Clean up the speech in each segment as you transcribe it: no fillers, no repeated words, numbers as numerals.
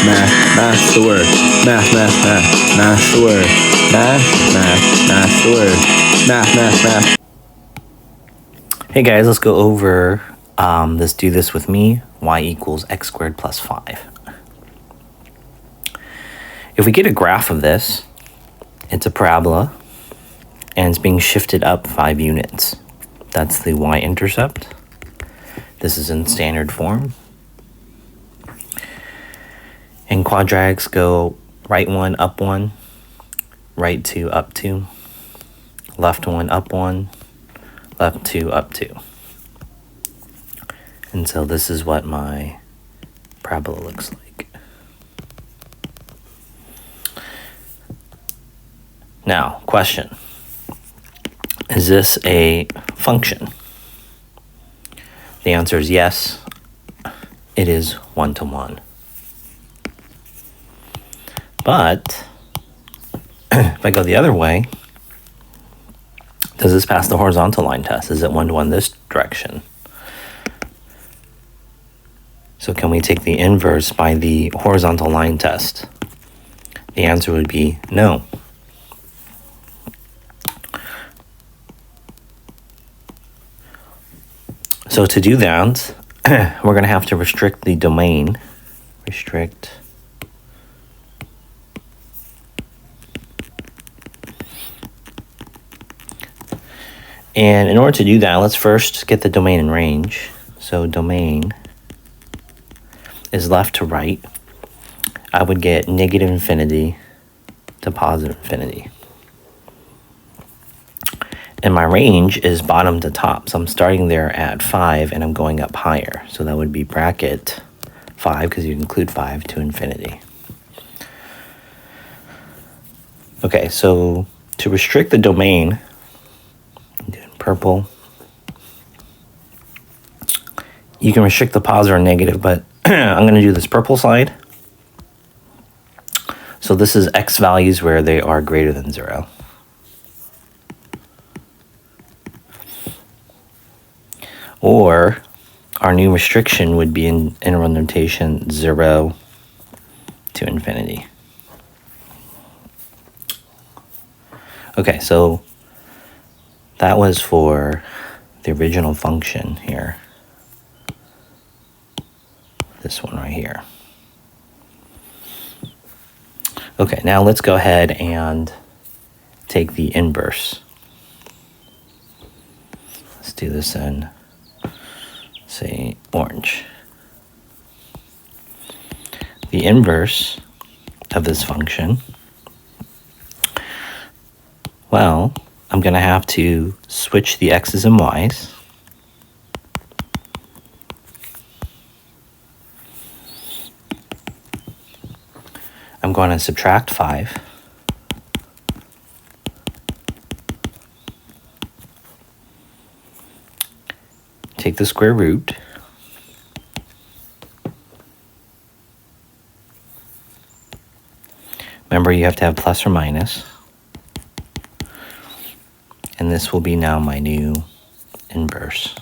Math's the word. Math's the word. Math's the word. Math. Hey guys, let's go over let's do this with me. Y equals x squared plus 5. If we get a graph of this, it's a parabola, and it's being shifted up 5 units. That's the y-intercept. This is in standard form. And quadratics go right 1, up 1, right 2, up 2, left 1, up 1, left 2, up 2. And so this is what my parabola looks like. Now, question. Is this a function? The answer is yes. It is 1-to-1. But if I go the other way, does this pass the horizontal line test? Is it 1-to-1 this direction? So can we take the inverse by the horizontal line test? The answer would be no. So to do that, we're going to have to restrict the domain. Restrict. And in order to do that, let's first get the domain in range. So domain is left to right. I would get negative infinity to positive infinity. And my range is bottom to top. So I'm starting there at 5 and I'm going up higher. So that would be bracket 5, because you include 5 to infinity. Okay, so to restrict the domain, I'm doing purple. You can restrict the positive or negative, but I'm going to do this purple side. So this is x values where they are greater than 0. Or our new restriction would be in interval notation 0 to infinity. Okay, so that was for the original function here. This one right here. Okay, now let's go ahead and take the inverse. Let's do this in, say, orange. The inverse of this function, well, I'm going to have to switch the x's and y's. I'm going to subtract 5. Take the square root. Remember, you have to have plus or minus. And this will be now my new inverse.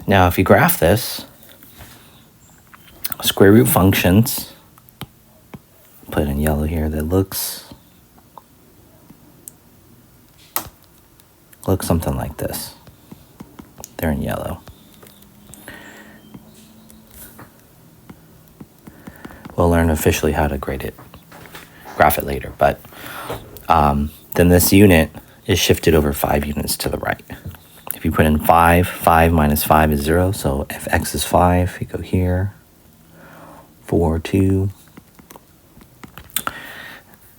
Now, if you graph this, square root functions, put in yellow here, that looks something like this. They're in yellow. We'll learn officially how to graph it later, but then this unit is shifted over 5 units to the right. If you put in 5, 5 minus 5 is 0, so if x is 5, you go here, 4, 2,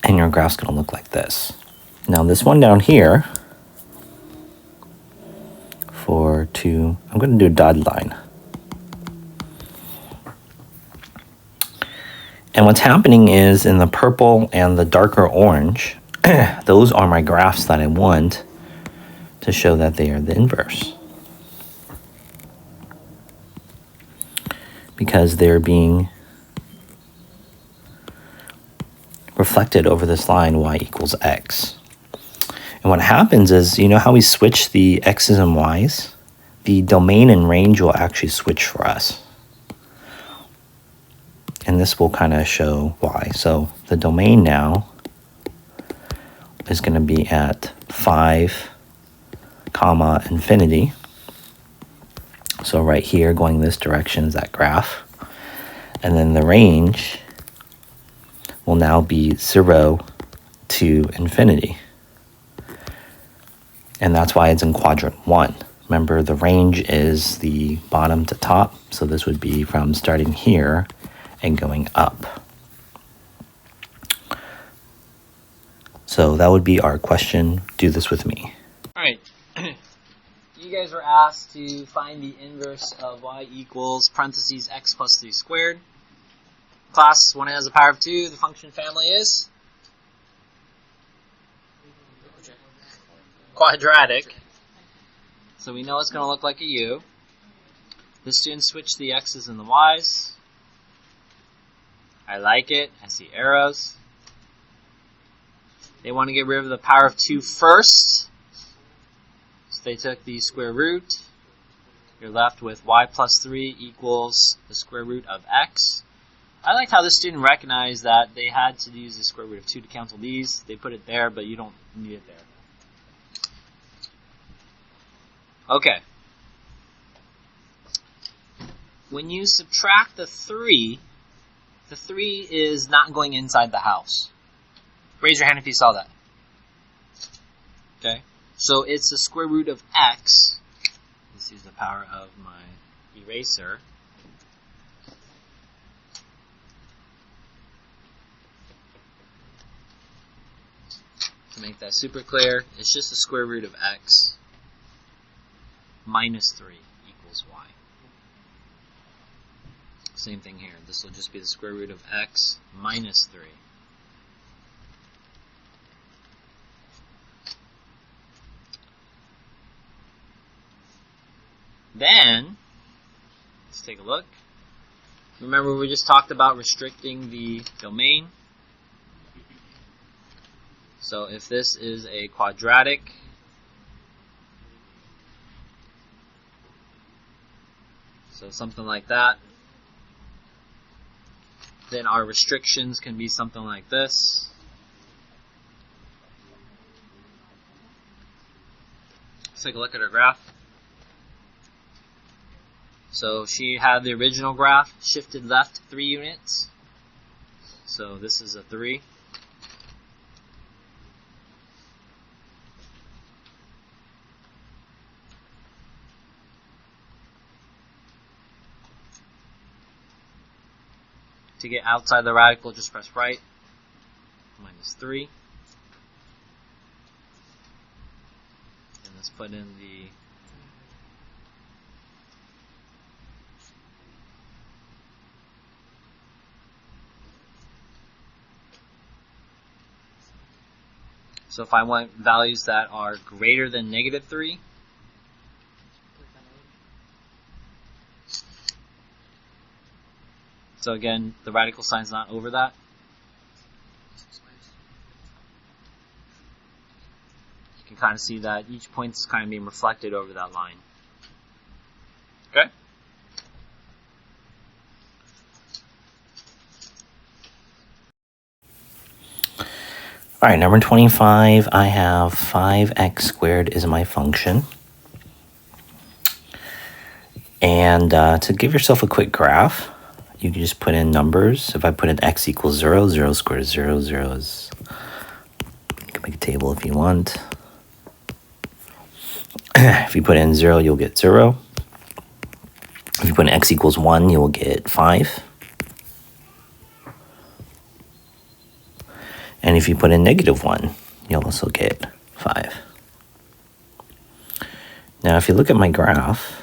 and your graph's going to look like this. Now this one down here, 4, 2, I'm going to do a dotted line. And what's happening is in the purple and the darker orange, those are my graphs that I want to show that they are the inverse. Because they're being reflected over this line y equals x. And what happens is, you know how we switch the x's and y's? the domain and range will actually switch for us. And this will kind of show why. So the domain now is going to be at 5, comma, infinity. So right here, going this direction is that graph. And then the range will now be 0 to infinity. And that's why it's in quadrant 1. Remember, the range is the bottom to top. So this would be from starting here and going up. So that would be our question. Do this with me. All right. You guys were asked to find the inverse of y equals parentheses x plus 3 squared. Class, when it has a power of 2, the function family is quadratic. So we know it's going to look like a u. The students switch the x's and the y's. I like it. I see arrows. They want to get rid of the power of 2 first. So they took the square root. You're left with y plus 3 equals the square root of x. I liked how the student recognized that they had to use the square root of 2 to cancel these. They put it there, but you don't need it there. Okay. When you subtract the 3 is not going inside the house. Raise your hand if you saw that. Okay. So it's the square root of x. Let's use the power of my eraser. To make that super clear, it's just the square root of x minus 3 equals y. Same thing here. This will just be the square root of x minus 3. Then, let's take a look. Remember, we just talked about restricting the domain. So if this is a quadratic, so something like that, then our restrictions can be something like this. Let's take a look at our graph. So she had the original graph, shifted left 3 units. So this is a 3. To get outside the radical, just press right. Minus 3. And let's put in the so if I want values that are greater than negative 3, so again, the radical sign's not over that. You can kind of see that each point is kind of being reflected over that line. Okay? All right, number 25, I have 5x squared is my function. And to give yourself a quick graph, you can just put in numbers. If I put in x equals 0, 0 squared is 0, 0 is... You can make a table if you want. If you put in 0, you'll get 0. If you put in x equals 1, you will get 5. And if you put in negative 1, you'll also get 5. Now, if you look at my graph,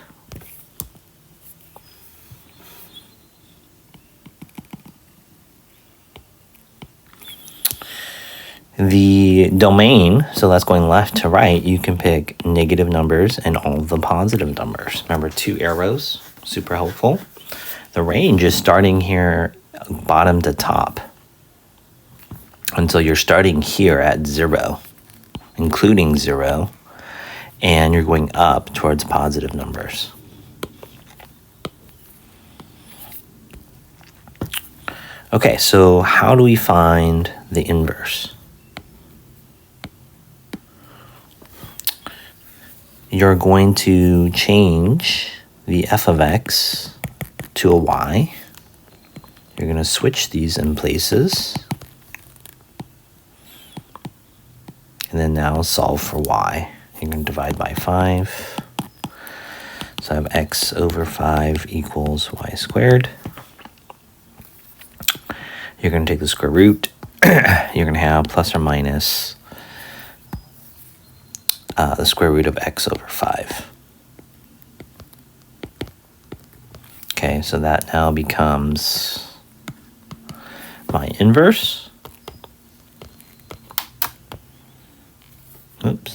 the domain, so that's going left to right, you can pick negative numbers and all the positive numbers. Remember, 2 arrows, super helpful. The range is starting here bottom to top. And so you're starting here at 0, including 0. and you're going up towards positive numbers. Okay, so how do we find the inverse? You're going to change the f of x to a y. You're going to switch these in places. And then now solve for y. You're going to divide by 5. So I have x over 5 equals y squared. You're going to take the square root. You're going to have plus or minus the square root of x over 5. Okay, so that now becomes my inverse. Oops.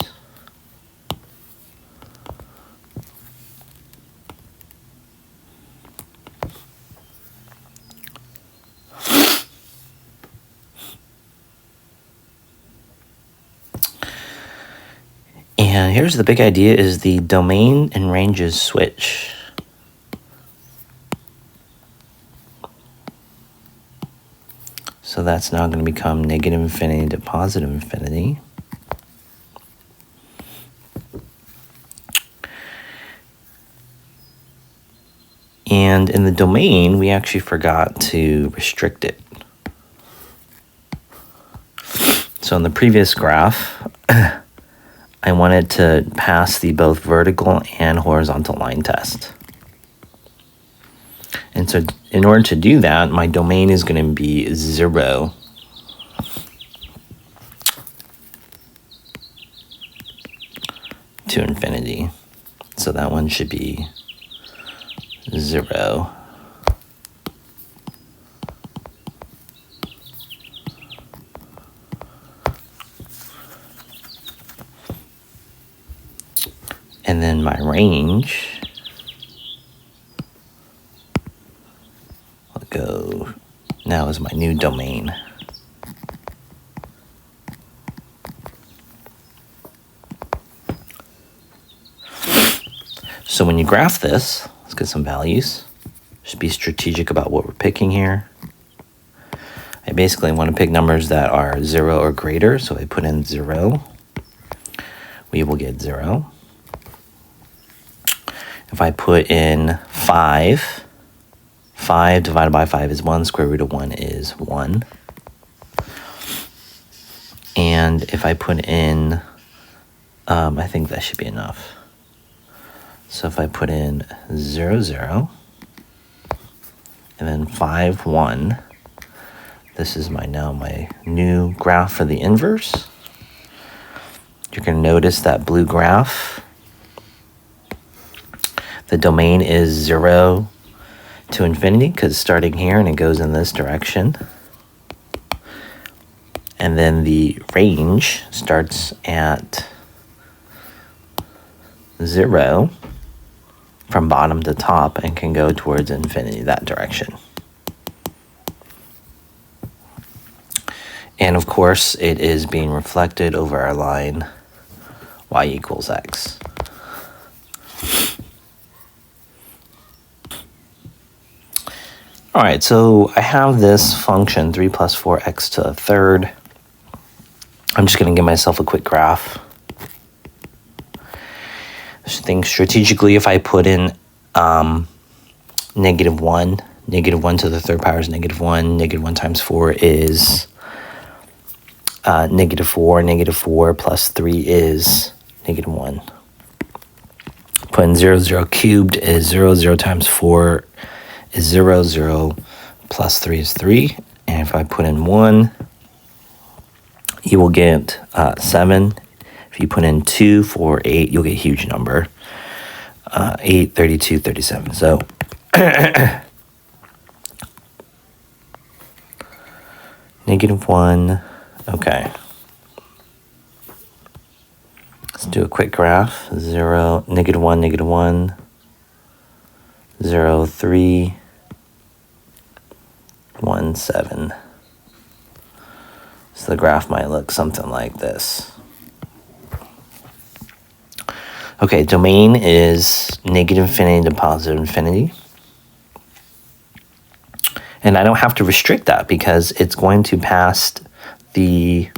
And here's the big idea is the domain and ranges switch. So that's now going to become negative infinity to positive infinity. And in the domain, we actually forgot to restrict it. So in the previous graph, I wanted to pass the both vertical and horizontal line test. And so in order to do that, my domain is going to be 0 to infinity. So that one should be 0. And then my range, I'll go now is my new domain. So when you graph this, let's get some values. Just be strategic about what we're picking here. I basically want to pick numbers that are 0 or greater, so I put in 0. We will get 0. If I put in 5, 5 divided by 5 is 1, square root of 1 is 1. And if I put in, I think that should be enough. So if I put in 0, 0, and then 5, 1, this is my new graph for the inverse. You're going to notice that blue graph, the domain is 0 to infinity because starting here and it goes in this direction. And then the range starts at 0 from bottom to top and can go towards infinity that direction. And of course, it is being reflected over our line y equals x. All right, so I have this function 3 plus 4x to the third. I'm just going to give myself a quick graph. Just think strategically, if I put in negative 1 to the third power is negative 1. Negative 1 times 4 is negative 4. Negative 4 plus 3 is negative 1. Put in 0, 0 cubed is 0. 0 times 4 is 0. 0 plus 3 is 3. And if I put in 1, you will get 7. If you put in 2, 4, 8, you'll get a huge number. 8, 32, 37. So negative 1. Okay. Let's do a quick graph. 0, negative 1, negative 1. 0, 3, 1, 7. So the graph might look something like this. Okay, domain is negative infinity to positive infinity. And I don't have to restrict that because it's going to pass the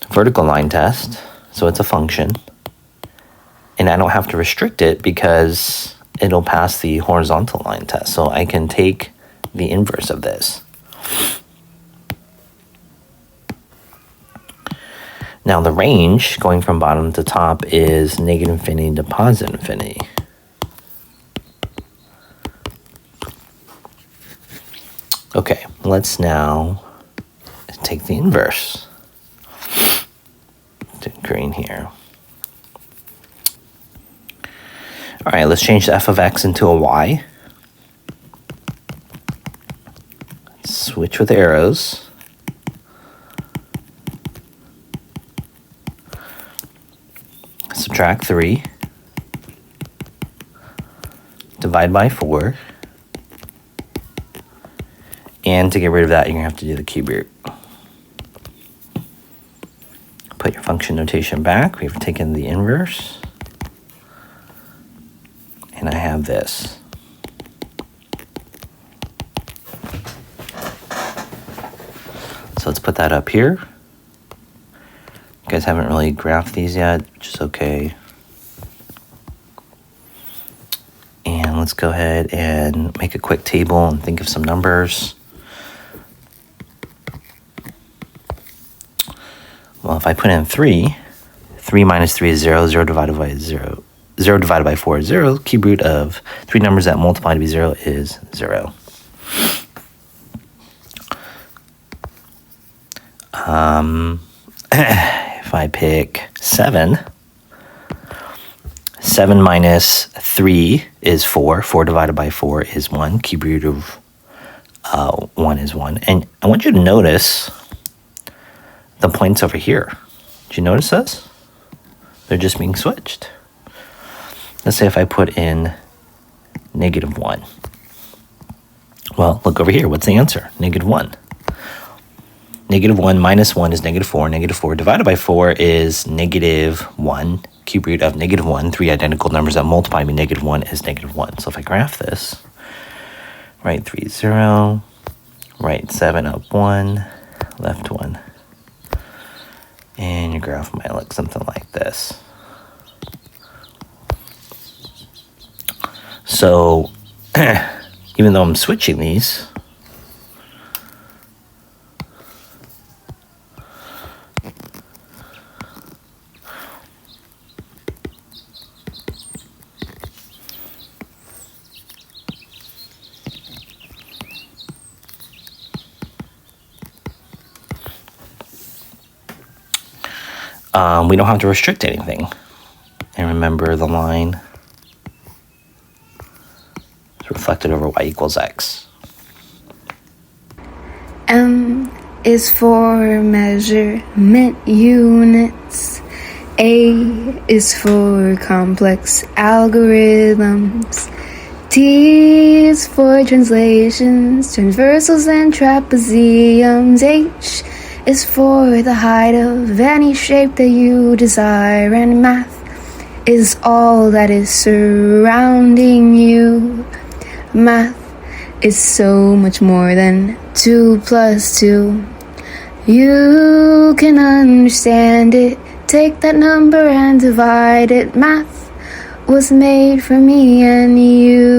vertical line test. So it's a function. And I don't have to restrict it because it'll pass the horizontal line test. So I can take the inverse of this. Now the range going from bottom to top is negative infinity to positive infinity. Okay, let's now take the inverse. Do green here. All right, let's change the f of x into a y. Switch with arrows. Subtract 3. Divide by 4. And to get rid of that, you're going to have to do the cube root. Put your function notation back. We've taken the inverse. And I have this. So let's put that up here. You guys haven't really graphed these yet, which is okay. And let's go ahead and make a quick table and think of some numbers. Well, if I put in 3, 3 minus 3 is 0, 0 divided by 0. 0 divided by 4 is 0. Cube root of 3 numbers that multiply to be 0 is 0. If I pick 7, 7 minus 3 is 4. 4 divided by 4 is 1. Cube root of 1 is 1. And I want you to notice the points over here. Did you notice those? They're just being switched. Let's say if I put in negative 1. Well, look over here. What's the answer? Negative 1. Negative 1 minus 1 is negative 4. Negative 4 divided by 4 is negative 1. Cube root of negative 1. 3 identical numbers that multiply me negative 1 is negative 1. So if I graph this, right 3, 0, right 7, up 1, left 1. And your graph might look something like this. So even though I'm switching these, we don't have to restrict anything. And remember, the line is reflected over y equals x. M is for measurement units. A is for complex algorithms. T is for translations, transversals, and trapeziums. H is for the height of any shape that you desire, and math is all that is surrounding you. Math is so much more than 2 plus 2. You can understand it. Take that number and divide it. Math was made for me and you.